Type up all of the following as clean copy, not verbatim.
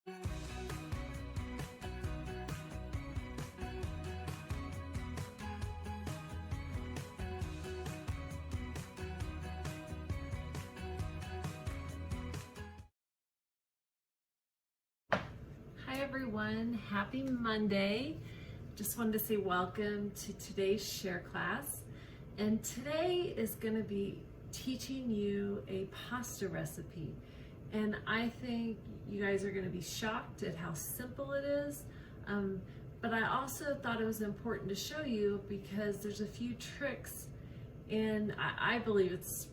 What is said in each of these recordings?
Hi everyone, happy Monday. Just wanted to say welcome to today's share class. And today is going to be teaching you a pasta recipe. And I think you guys are going to be shocked at how simple it is. But I also thought it was important to show you because there's a few tricks, and I believe it's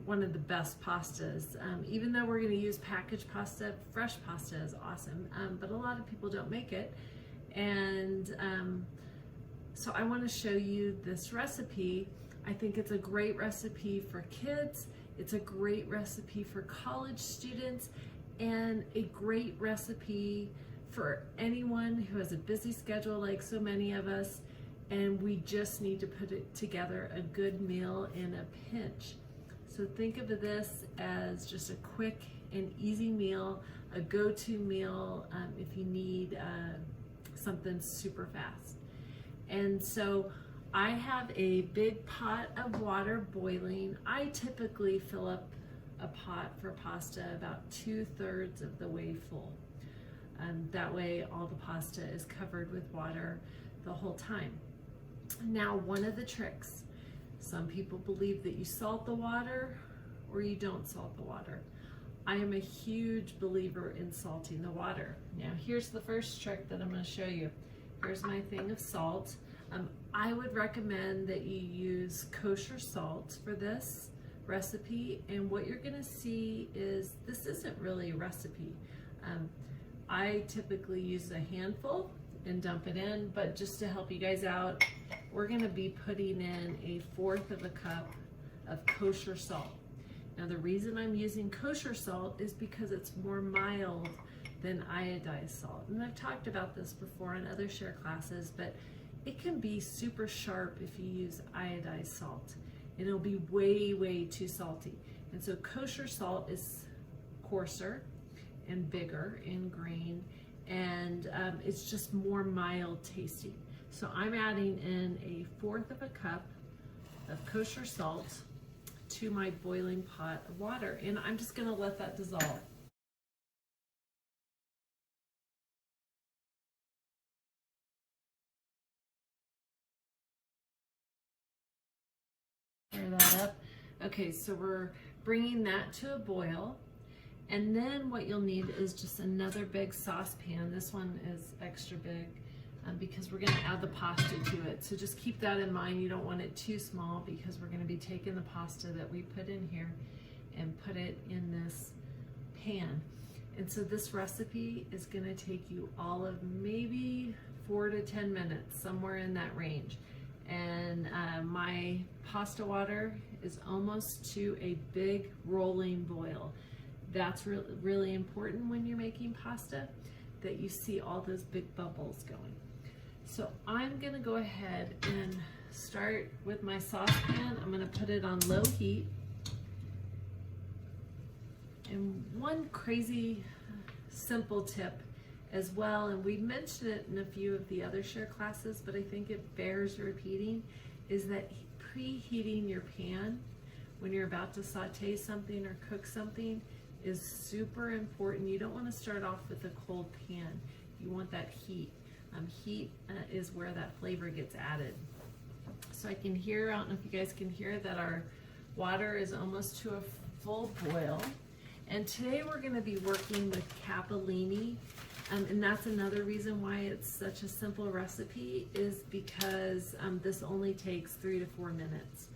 one of the best pastas. Even though we're going to use packaged pasta, fresh pasta is awesome, but a lot of people don't make it. And so I want to show you this recipe. I think it's a great recipe for kids. It's a great recipe for college students, and a great recipe for anyone who has a busy schedule like so many of us, and we just need to put it together a good meal in a pinch. So think of this as just a quick and easy meal, a go-to meal if you need something super fast. And so I have a big pot of water boiling. I typically fill up a pot for pasta about 2/3 of the way full. That way all the pasta is covered with water the whole time. Now, one of the tricks, some people believe that you salt the water or you don't salt the water. I am a huge believer in salting the water. Now, here's the first trick that I'm going to show you. Here's my thing of salt. I would recommend that you use kosher salt for this recipe, and what you're going to see is this isn't really a recipe. I typically use a handful and dump it in, but just to help you guys out, we're going to be putting in 1/4 of a cup of kosher salt. Now, the reason I'm using kosher salt is because it's more mild than iodized salt. And I've talked about this before in other share classes, but it can be super sharp if you use iodized salt. And it'll be way, way too salty. And so kosher salt is coarser and bigger in grain, and it's just more mild tasting. So I'm adding in 1/4 of a cup of kosher salt to my boiling pot of water, and I'm just going to let that dissolve. Stir that up. Okay, so we're bringing that to a boil. And then what you'll need is just another big saucepan. This one is extra big because we're going to add the pasta to it. So just keep that in mind. You don't want it too small because we're going to be taking the pasta that we put in here and put it in this pan. And so this recipe is going to take you all of maybe 4 to 10 minutes, somewhere in that range. And my pasta water is almost to a big rolling boil. That's really important when you're making pasta, that you see all those big bubbles going. So I'm gonna go ahead and start with my saucepan. I'm gonna put it on low heat. And one crazy simple tip as well, and we mentioned it in a few of the other share classes, but I think it bears repeating, is that preheating your pan when you're about to saute something or cook something is super important. You don't want to start off with a cold pan. You want that heat. Heat is where that flavor gets added. So I can hear, I don't know if you guys can hear that our water is almost to a full boil. And today we're going to be working with capellini. And that's another reason why it's such a simple recipe, is because this only takes 3 to 4 minutes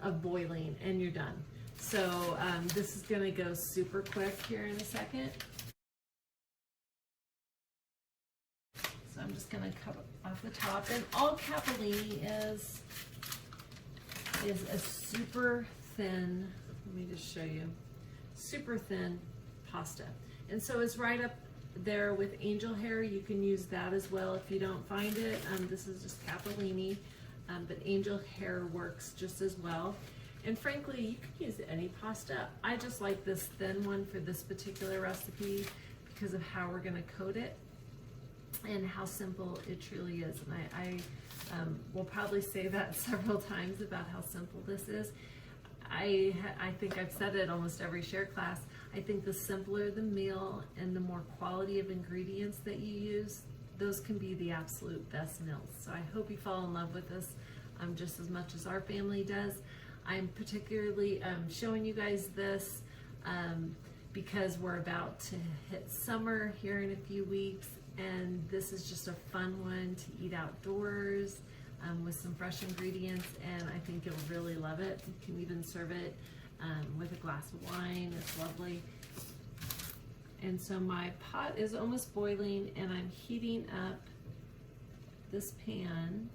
of boiling and you're done. So this is going to go super quick here in a second. So I'm just going to cut off the top. And all capellini is a super thin, let me just show you, super thin pasta. And so it's right up there with angel hair. You can use that as well if you don't find it. This is just capellini, but angel hair works just as well. And frankly, you could use any pasta. I just like this thin one for this particular recipe because of how we're going to coat it and how simple it truly is. And I will probably say that several times about how simple this is. I think I've said it almost every share class. I think the simpler the meal and the more quality of ingredients that you use, those can be the absolute best meals. So I hope you fall in love with this just as much as our family does. I'm particularly showing you guys this because we're about to hit summer here in a few weeks, and this is just a fun one to eat outdoors with some fresh ingredients, and I think you'll really love it. You can even serve it with a glass of wine. It's lovely. And so my pot is almost boiling, and I'm heating up this pan.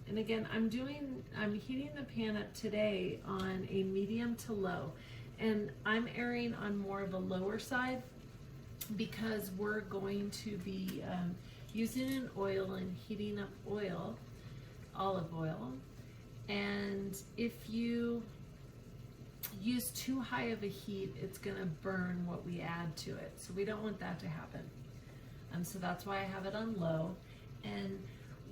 And again, I'm heating the pan up today on a medium to low, and I'm erring on more of a lower side because we're going to be using an oil and heating up olive oil. And if you use too high of a heat, it's going to burn what we add to it. So we don't want that to happen. So that's why I have it on low. And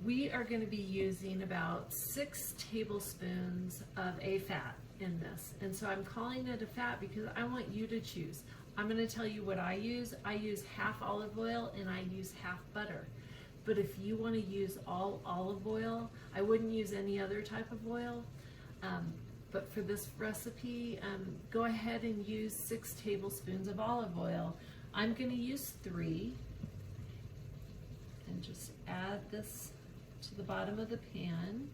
we are going to be using about 6 tablespoons of a fat in this. And so I'm calling it a fat because I want you to choose. I'm going to tell you what I use. I use half olive oil and I use half butter. But if you want to use all olive oil, I wouldn't use any other type of oil. But for this recipe, go ahead and use 6 tablespoons of olive oil. I'm going to use 3 and just add this to the bottom of the pan.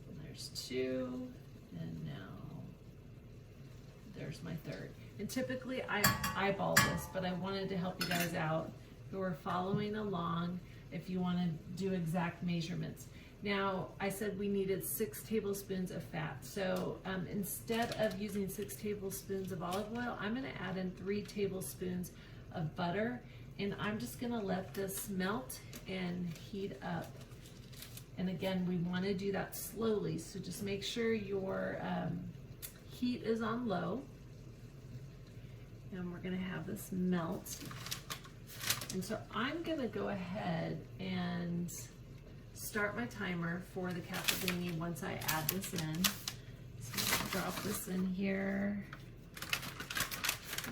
And there's 2, and now there's my 3rd. And typically I eyeball this, but I wanted to help you guys out who are following along if you want to do exact measurements. Now, I said we needed 6 tablespoons of fat. So instead of using 6 tablespoons of olive oil, I'm going to add in 3 tablespoons of butter. And I'm just going to let this melt and heat up. And again, we want to do that slowly. So just make sure your heat is on low. And we're going to have this melt. And so I'm going to go ahead and start my timer for the capellini once I add this in. So I'll drop this in here.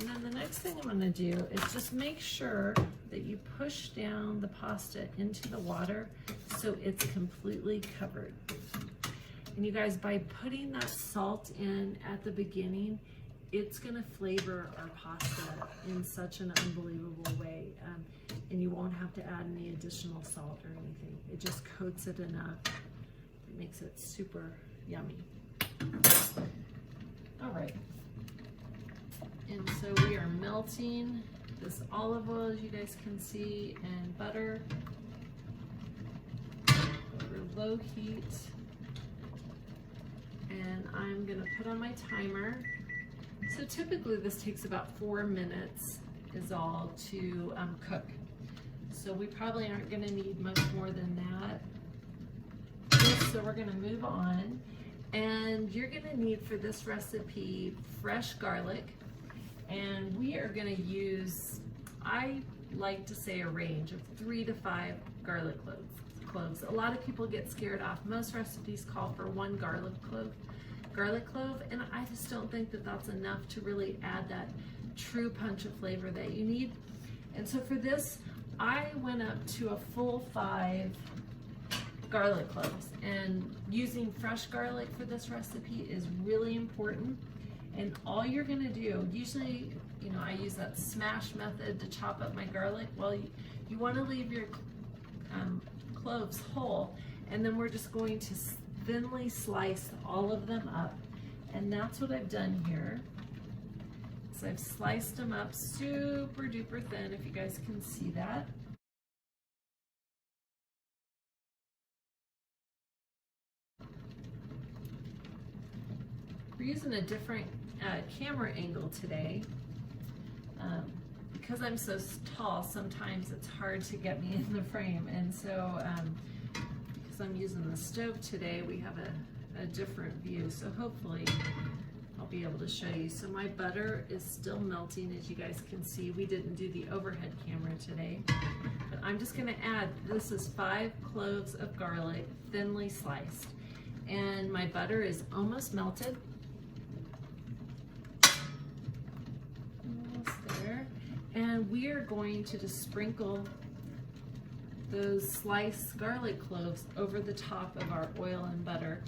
And then the next thing I'm going to do is just make sure that you push down the pasta into the water so it's completely covered. And you guys, by putting that salt in at the beginning, it's going to flavor our pasta in such an unbelievable way. And you won't have to add any additional salt or anything. It just coats it enough. It makes it super yummy. All right. And so we are melting this olive oil, as you guys can see, and butter over low heat. And I'm going to put on my timer. So typically this takes about 4 minutes is all to cook. So we probably aren't going to need much more than that. So we're going to move on. And you're going to need for this recipe fresh garlic. And we are going to use, I like to say, a range of 3 to 5 garlic cloves. A lot of people get scared off. Most recipes call for 1 garlic clove, and I just don't think that that's enough to really add that true punch of flavor that you need. And so for this, I went up to a full 5 garlic cloves, and using fresh garlic for this recipe is really important. And all you're gonna do, usually, you know, I use that smash method to chop up my garlic. Well, you wanna leave your cloves whole, and then we're just going to thinly slice all of them up. And that's what I've done here. So I've sliced them up super duper thin, if you guys can see that. We're using a different camera angle today. Because I'm so tall, sometimes it's hard to get me in the frame. And so, because I'm using the stove today, we have a different view. So hopefully I'll be be able to show you. So my butter is still melting, as you guys can see. We didn't do the overhead camera today, but I'm just gonna add, this is 5 cloves of garlic, thinly sliced. And my butter is almost melted. Almost there. And we are going to just sprinkle those sliced garlic cloves over the top of our oil and butter.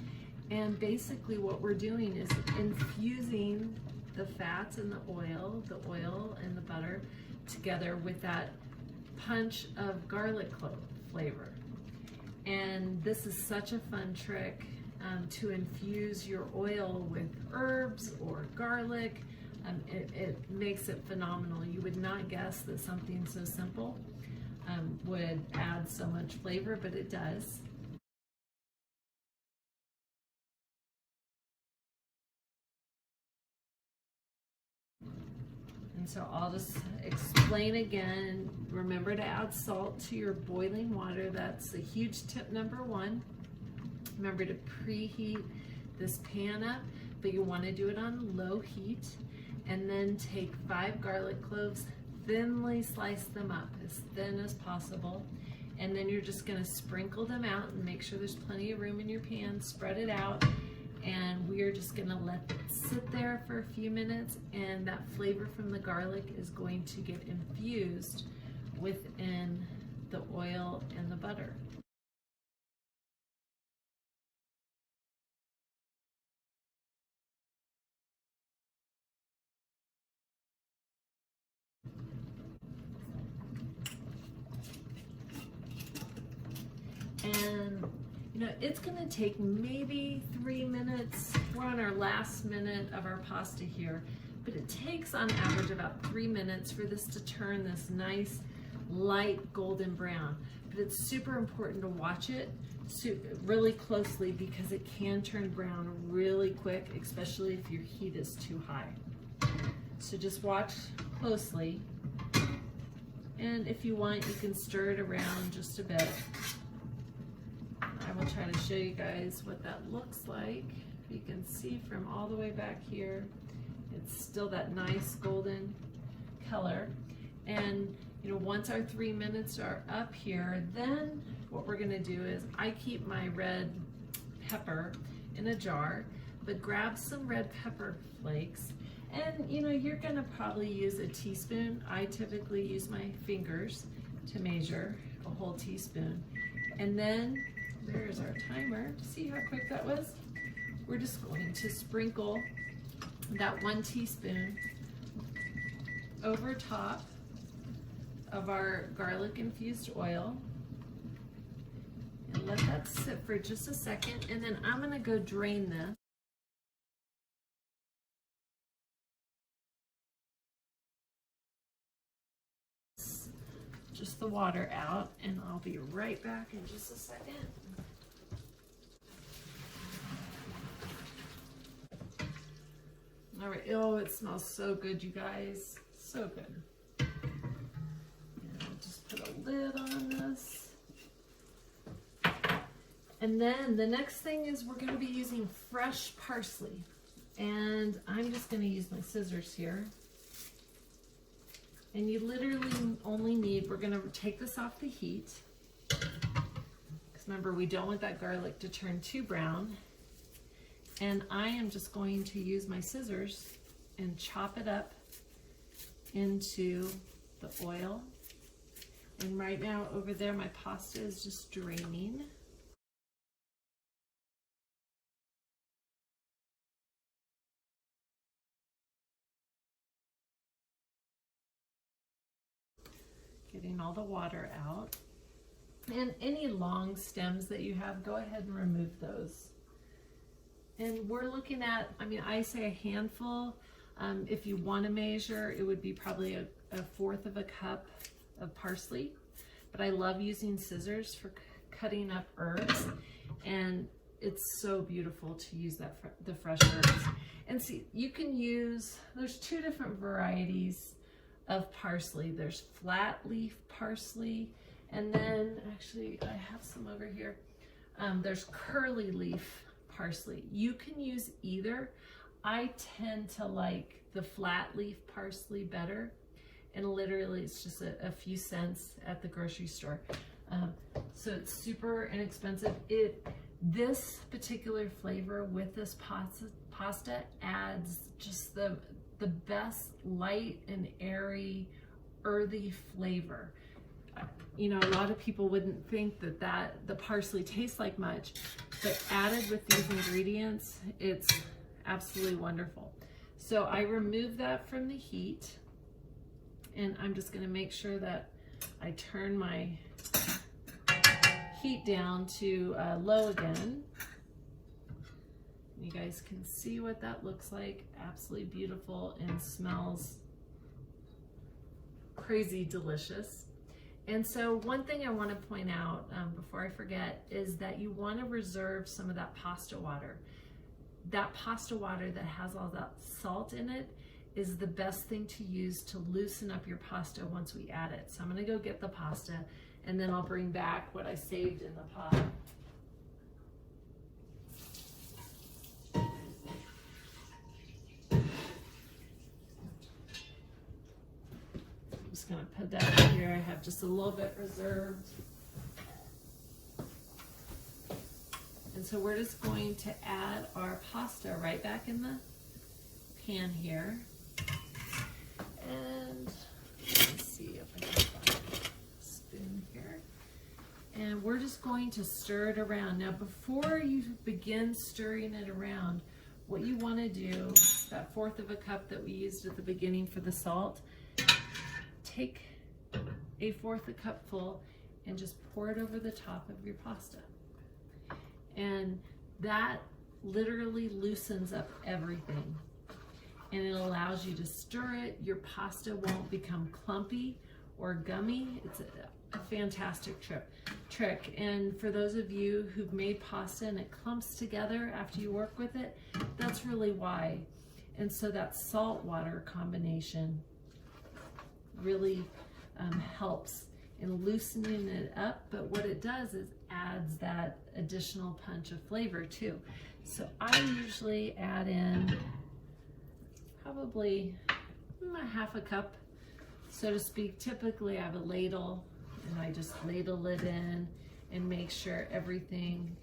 And basically what we're doing is infusing the fats and the oil and the butter together with that punch of garlic clove flavor. And this is such a fun trick to infuse your oil with herbs or garlic. It makes it phenomenal. You would not guess that something so simple would add so much flavor, but it does. And so I'll just explain again. Remember to add salt to your boiling water. That's a huge tip number 1. Remember to preheat this pan up, but you want to do it on low heat. And then take 5 garlic cloves, thinly slice them up as thin as possible. And then you're just going to sprinkle them out and make sure there's plenty of room in your pan. Spread it out. And we are just going to let it sit there for a few minutes, and that flavor from the garlic is going to get infused within the oil and the butter. And you know, it's going to take maybe 3 minutes. We're on our last minute of our pasta here, but it takes on average about 3 minutes for this to turn this nice light golden brown. But it's super important to watch it really closely because it can turn brown really quick, especially if your heat is too high. So just watch closely. And if you want, you can stir it around just a bit. I will try to show you guys what that looks like. You can see from all the way back here, it's still that nice golden color. And you know, once our 3 minutes are up here, then what we're gonna do is, I keep my red pepper in a jar, but grab some red pepper flakes. And you know, you're gonna probably use a teaspoon. I typically use my fingers to measure a whole teaspoon. And then there's our timer. See how quick that was? We're just going to sprinkle that 1 teaspoon over top of our garlic infused oil. And let that sit for just a second. And then I'm gonna go drain this. Just the water out, and I'll be right back in just a second. All right, oh, it smells so good, you guys, so good. And I'll just put a lid on this. And then the next thing is we're gonna be using fresh parsley. And I'm just gonna use my scissors here. And you literally only need, we're gonna take this off the heat. Because remember, we don't want that garlic to turn too brown. And I am just going to use my scissors and chop it up into the oil. And right now over there, my pasta is just draining. Getting all the water out. And any long stems that you have, go ahead and remove those. And we're looking at, I mean, I say a handful. If you want to measure, it would be probably a 1/4 of a cup of parsley. But I love using scissors for cutting up herbs. And it's so beautiful to use that the fresh herbs. And see, you can use, there's 2 different varieties of parsley. There's flat leaf parsley, and then actually I have some over here. There's curly leaf parsley. You can use either. I tend to like the flat leaf parsley better, and literally it's just a few cents at the grocery store. So it's super inexpensive. This particular flavor with this pasta adds just the best light and airy, earthy flavor. You know, a lot of people wouldn't think that the parsley tastes like much, but added with these ingredients, it's absolutely wonderful. So I remove that from the heat, and I'm just gonna make sure that I turn my heat down to low again. You guys can see what that looks like. Absolutely beautiful and smells crazy delicious. And so one thing I want to point out before I forget is that you want to reserve some of that pasta water. That pasta water that has all that salt in it is the best thing to use to loosen up your pasta once we add it. So I'm going to go get the pasta, and then I'll bring back what I saved in the pot. I'm just going to put that here. I have just a little bit reserved. And so we're just going to add our pasta right back in the pan here. And let's see if I can find a spoon here. And we're just going to stir it around. Now, before you begin stirring it around, what you want to do, that 1/4 of a cup that we used at the beginning for the salt, take a 1/4 a cup full and just pour it over the top of your pasta. And that literally loosens up everything, and it allows you to stir it. Your pasta won't become clumpy or gummy. It's a fantastic trick. And for those of you who've made pasta and it clumps together after you work with it, that's really why. And so that salt water combination really helps in loosening it up, but what it does is adds that additional punch of flavor too. So I usually add in probably 1/2 a cup, so to speak. Typically I have a ladle, and I just ladle it in and make sure everything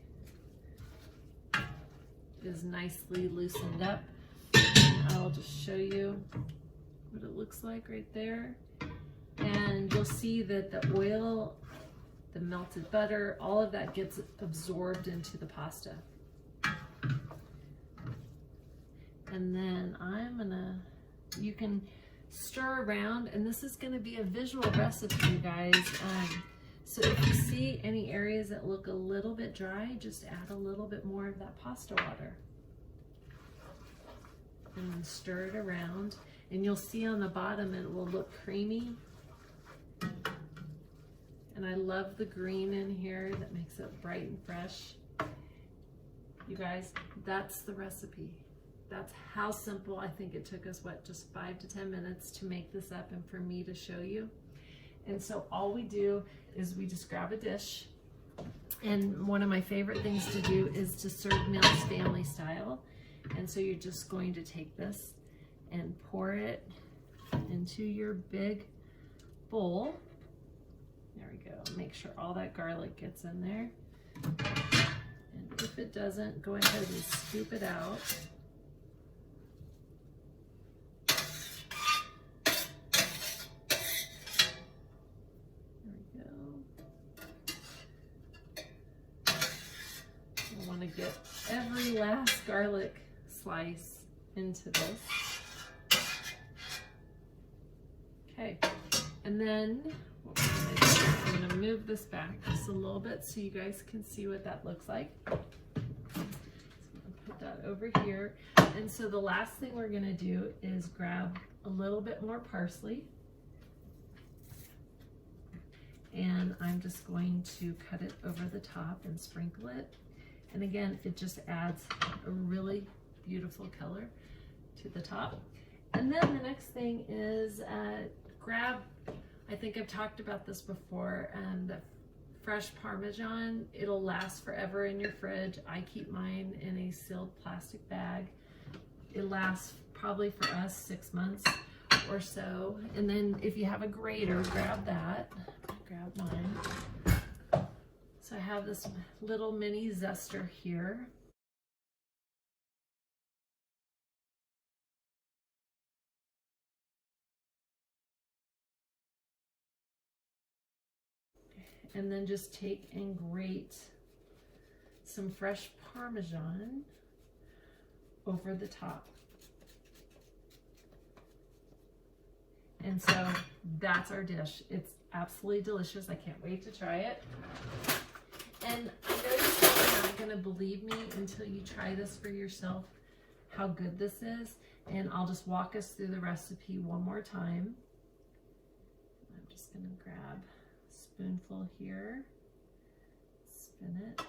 is nicely loosened up. And I'll just show you what it looks like right there. And you'll see that the oil, the melted butter, all of that gets absorbed into the pasta. And then you can stir around, and this is gonna be a visual recipe, you guys. So if you see any areas that look a little bit dry, just add a little bit more of that pasta water. And then stir it around, and you'll see on the bottom it will look creamy. And I love the green in here that makes it bright and fresh. You guys, that's the recipe. That's how simple. I think it took us, just 5 to 10 minutes to make this up and for me to show you. And so all we do is we just grab a dish. And one of my favorite things to do is to serve meals family style. And so you're just going to take this and pour it into your big bowl. There we go. Make sure all that garlic gets in there. And if it doesn't, go ahead and scoop it out. There we go. I want to get every last garlic slice into this. Okay, and then what we're gonna do is I'm gonna move this back just a little bit so you guys can see what that looks like. So I'm gonna put that over here. And so the last thing we're gonna do is grab a little bit more parsley. And I'm just going to cut it over the top and sprinkle it. And again, it just adds a really beautiful color to the top. And then the next thing is grab, I think I've talked about this before, the fresh Parmesan. It'll last forever in your fridge. I keep mine in a sealed plastic bag. it lasts probably for us 6 months or so. And then if you have a grater, grab that. Grab mine. So I have this little mini zester here. And then just take and grate some fresh Parmesan over the top. And so that's our dish. It's absolutely delicious. I can't wait to try it. And I know you're not going to believe me until you try this for yourself, how good this is. And I'll just walk us through the recipe one more time. I'm just going to grab a spoonful here, spin it.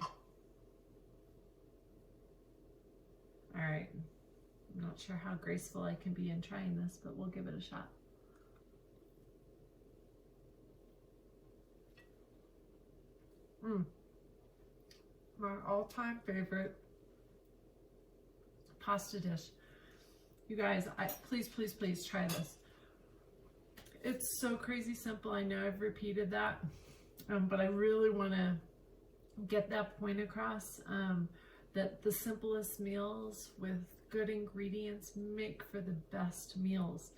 All right, I'm not sure how graceful I can be in trying this, but we'll give it a shot. My all-time favorite pasta dish. You guys, please, please, please try this. It's so crazy simple. I know I've repeated that, but I really want to get that point across, that the simplest meals with good ingredients make for the best meals.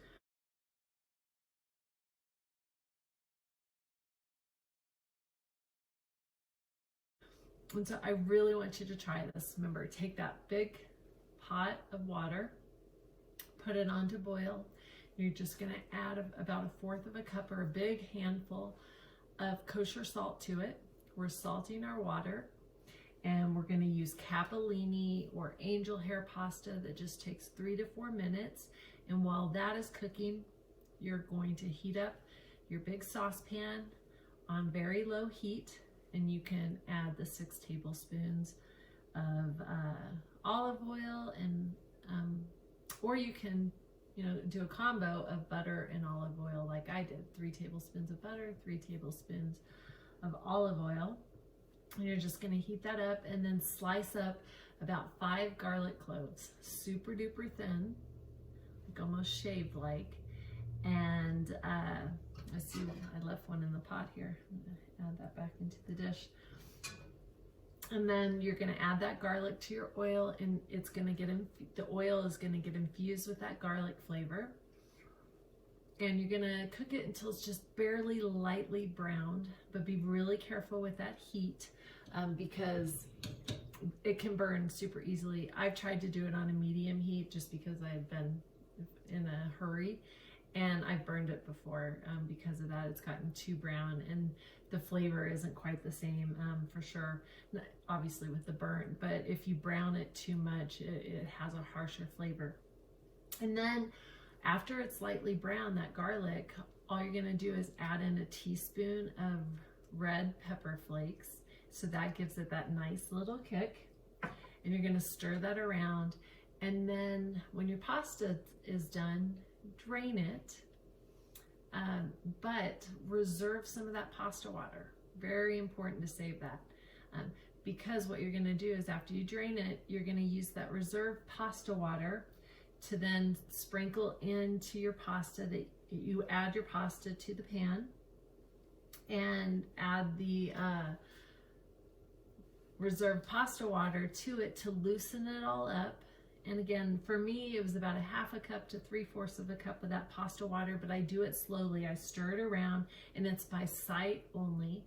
And so I really want you to try this. Remember, take that big pot of water, put it on to boil. You're just going to add about 1/4 cup or a big handful of kosher salt to it. We're salting our water, and we're going to use capellini or angel hair pasta that just takes 3 to 4 minutes. And while that is cooking, you're going to heat up your big saucepan on very low heat, and you can add the 6 tablespoons of olive oil, and or you can do a combo of butter and olive oil like I did. 3 tablespoons of butter, 3 tablespoons of olive oil. And you're just going to heat that up and then slice up about 5 garlic cloves, super duper thin, like almost shaved like. And I see I left one in the pot here. I'm going to add that back into the dish. And then you're going to add that garlic to your oil, and it's going to get the oil is going to get infused with that garlic flavor. And you're going to cook it until it's just barely lightly browned, but be really careful with that heat, because it can burn super easily. I've tried to do it on a medium heat just because I've been in a hurry, and I've burned it before. Because of that, it's gotten too brown, and the flavor isn't quite the same, for sure, obviously with the burn. But if you brown it too much, it has a harsher flavor. And then after it's lightly brown, that garlic, all you're gonna do is add in a teaspoon of red pepper flakes. So that gives it that nice little kick. And you're gonna stir that around. And then when your pasta is done, drain it, but reserve some of that pasta water. Very important to save that, because what you're gonna do is after you drain it, you're gonna use that reserved pasta water to then sprinkle into your pasta. That you add your pasta to the pan and add the reserved pasta water to it to loosen it all up. And again, for me, it was about 1/2 cup to 3/4 cup of that pasta water, but I do it slowly. I stir it around, and it's by sight only,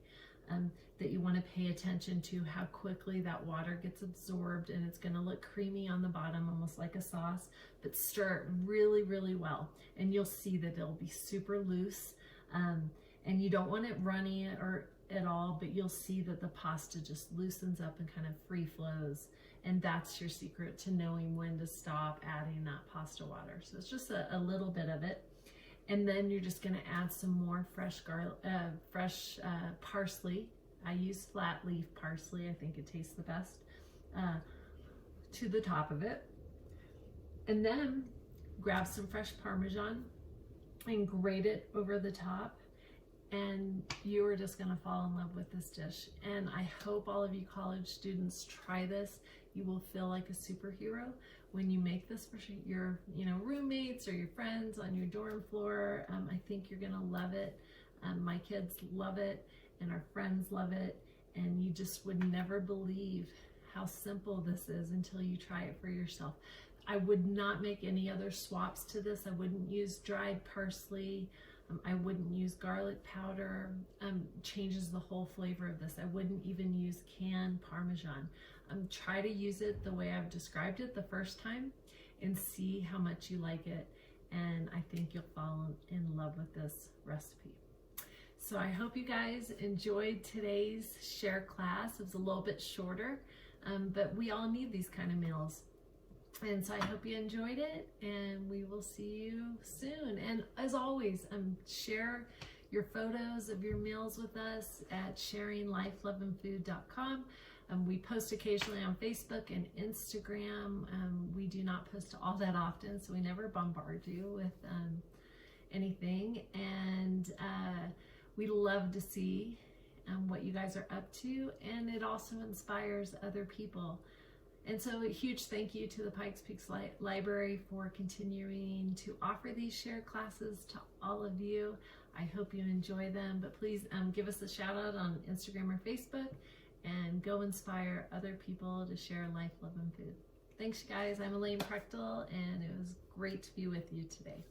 that you want to pay attention to how quickly that water gets absorbed, and it's going to look creamy on the bottom, almost like a sauce, but stir it really, really well. And you'll see that it'll be super loose, and you don't want it runny or at all, but you'll see that the pasta just loosens up and kind of free flows. And that's your secret to knowing when to stop adding that pasta water. So it's just a little bit of it. And then you're just gonna add some more fresh parsley. I use flat leaf parsley. I think it tastes the best, to the top of it. And then grab some fresh Parmesan and grate it over the top. And you are just gonna fall in love with this dish. And I hope all of you college students try this. You will feel like a superhero when you make this for your roommates or your friends on your dorm floor. I think you're gonna love it. My kids love it and our friends love it, and you just would never believe how simple this is until you try it for yourself. I would not make any other swaps to this. I wouldn't use dried parsley. I wouldn't use garlic powder. Changes the whole flavor of this. I wouldn't even use canned Parmesan. Try to use it the way I've described it the first time and see how much you like it. And I think you'll fall in love with this recipe. So I hope you guys enjoyed today's share class. It was a little bit shorter, but we all need these kind of meals. And so I hope you enjoyed it, and we will see you soon. And as always, share your photos of your meals with us at sharinglifeloveandfood.com. We post occasionally on Facebook and Instagram. We do not post all that often, so we never bombard you with anything. And we love to see what you guys are up to, and it also inspires other people. And so a huge thank you to the Pikes Peak Library for continuing to offer these share classes to all of you. I hope you enjoy them, but please give us a shout out on Instagram or Facebook, and go inspire other people to share life, love, and food. Thanks, guys. I'm Elayne Prechtel, and it was great to be with you today.